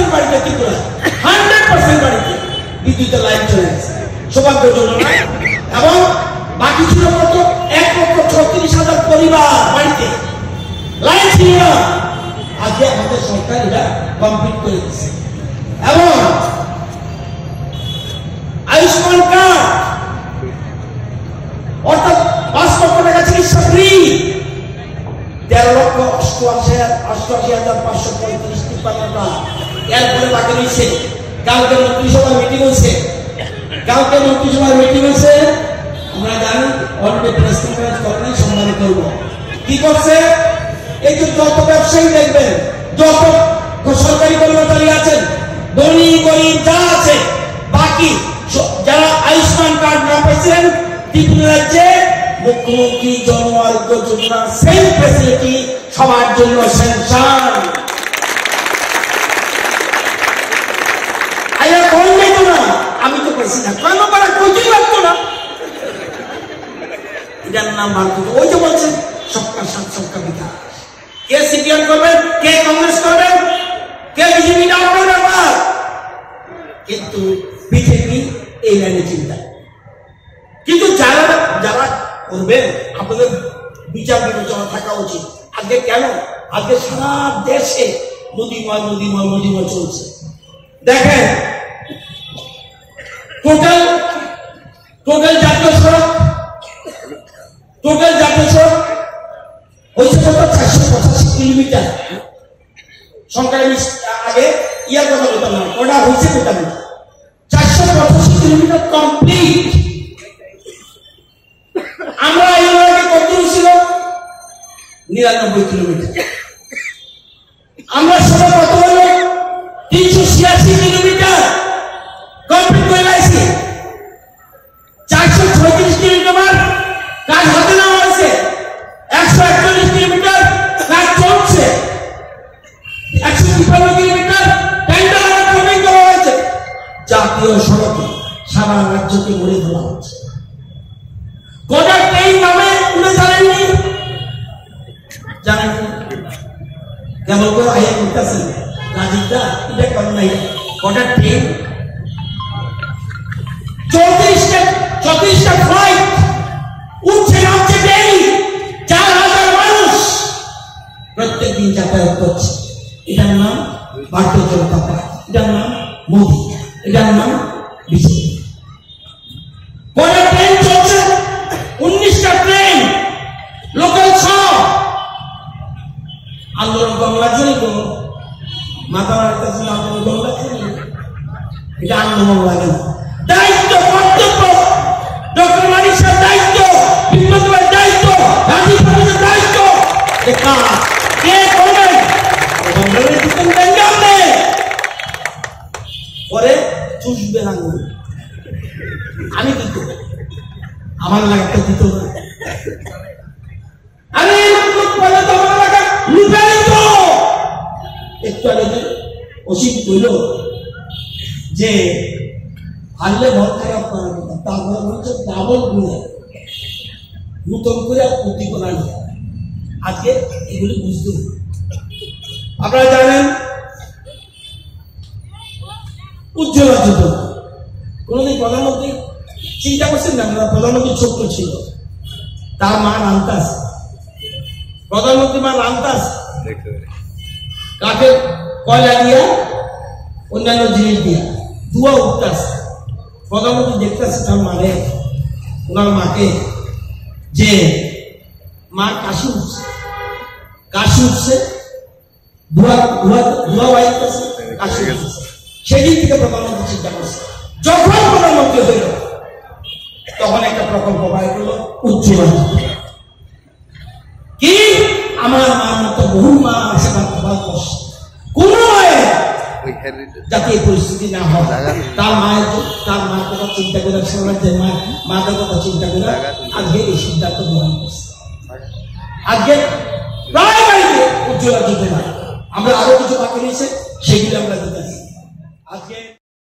100% বাড়িতে ত্রিপুরা 100% বাড়িতে বিদ্যুতের লাইন চলে গেছে, সৌভাগ্যজনক নয়। এবং বাকি ছিল কত? 1,36,000 পরিবার বাড়িতে লাইন ছিল না। আজকে আমাদের সরকার এটা কমপ্লিট করে দিচ্ছে। এবং আয়ুষ্মান কার্ড অর্থাৎ 5 লক্ষ টাকা চিকিৎসা ফ্রি, 13,88,535 টাকা। এরপরে বাকি রয়েছে কালকে মন্ত্রিসভার মিটিং হয়েছে, আমরা জানি অলরেডি প্রেস কনফারেন্স করেন, সম্মান করবো। কি করছে? এই যে যত ব্যবসায়ী দেখবেন, যত সরকারি কর্মচারী আছেন, ধনী গরিব যা আছে, বাকি যারা আয়ুষ্মান কার্ড না পেয়েছেন, ত্রিপুরা রাজ্যে মুখ্যমন্ত্রী জন আরোগ্য যোজনা সেম ফ্যাসিলিটি সবার জন্য স্যাংশন। আমি তো পেয়েছি না, কেন পারা কইতেই পারতো না। এটার নাম ভারত। ওই যে বলছেন সবকা সাথ সবকা বিকাশ। কে সিপিএম করবেন, কে কংগ্রেস করবেন, কে বিজেপি না আপনার ব্যাপার, কিন্তু বিজেপি এই লাইনে চিন্তা। কিন্তু যারা যারা করবেন আপনাদের বিচার বিবেচনা থাকা উচিত। আজকে কেন? আজকে সারা দেশে মোদিময় চলছে। দেখেন টোটাল জাতীয় সড়ক হয়েছে কত? 485 কিলোমিটার। সংখ্যায় আগে ইয়ার কথা বলতাম না, ওটা হয়েছে কোথাও 485 কিলোমিটার কমপ্লিট। আমরা এর আগে কত ছিল? 99 কিলোমিটার। আমরা সবাই কত হলো? 386 কিলোমিটার কমপ্লিট করে লাইছি। 436 কিলোমিটার কাজ হাতে নেওয়া হয়েছে, 141 কিলোমিটার কাজ চলছে, 153 কিলোমিটার টেন্ডার কমিং করা হয়েছে। জাতীয় সড়কে সারা রাজ্যকে গড়ে তোলা হচ্ছে। কটা ট্রেন নামে উড়ে জানেননি? জানেন কেমন করে আইয়া করতেছেন রাজীবদা, এটা করেন নাই। কটা ট্রেন, 34টা ফ্লাইট উঠছে নামছে ডেইলি, 4,000 মানুষ প্রত্যেক দিন যাতায়াত করছে। এটার নাম ভারতীয় জনতা পার্টি, এটার নাম মোদী, এটার নাম বিজেপি। কটা ট্রেন চলছে? 19টা ট্রেন, লোকাল 6। আন্দোলন কম লাগছে না? কোনো মাথা মারতেছে না, আন্দোলন কম লাগছে না? এটা আন্দোলন লাগে না। দায়িত্ব, কর্তব্য, ডক্টর মানিক সাহেব দায়িত্ব, বিপ্লবের দায়িত্ব, গান্ধী সমাজের দায়িত্ব। কে করবেন? পরে চুষবে না, আমি দিত, আমার লাগতে দিত না। আরে একটু আগে অসিত বলল যে হারলে ভর খারাপ করার কথা, তারপরে হচ্ছে ডাবল গুণে নতুন করে উদ্দীপনা নিয়ে। আজকে এগুলি বুঝতে হবে। আপনারা জানেন উজ্জ্বলা যোজনা কোনদিন প্রধানমন্ত্রী চিন্তা করছেন না? প্রধানমন্ত্রী ছোট্ট ছিল, তার মা নামতাস, প্রধানমন্ত্রী মা নামতাস কাঠের কয়লা দিয়া অন্যান্য জিনিস দিয়া ধোঁয়া উঠতাস। প্রধানমন্ত্রী দেখতেছে তার মারে, ওনার মাকে, যে মা কাশি উঠছে, ধোঁয়া বাইতেছে, কাশি উঠছে। সেদিন থেকে প্রধানমন্ত্রী চিন্তা করছে। যখন প্রধানমন্ত্রী হইল তখন একটা প্রকল্প বাইর হলো উজ্জ্বলা। কি আমার মার মতো বহু মা আছে কোন মায়ের যাতে এই পরিস্থিতি না হয়, তার মায়ের কথা চিন্তা করে, সমাজের মাদের কথা চিন্তা করে আজকে এই সিদ্ধান্ত গ্রহণ করছে। আজকে প্রায় বাড়িতে উজ্জ্বলা যোজনা। আমরা আরো কিছু বাকি রয়েছে, সেগুলো আমরা দিতে আজকে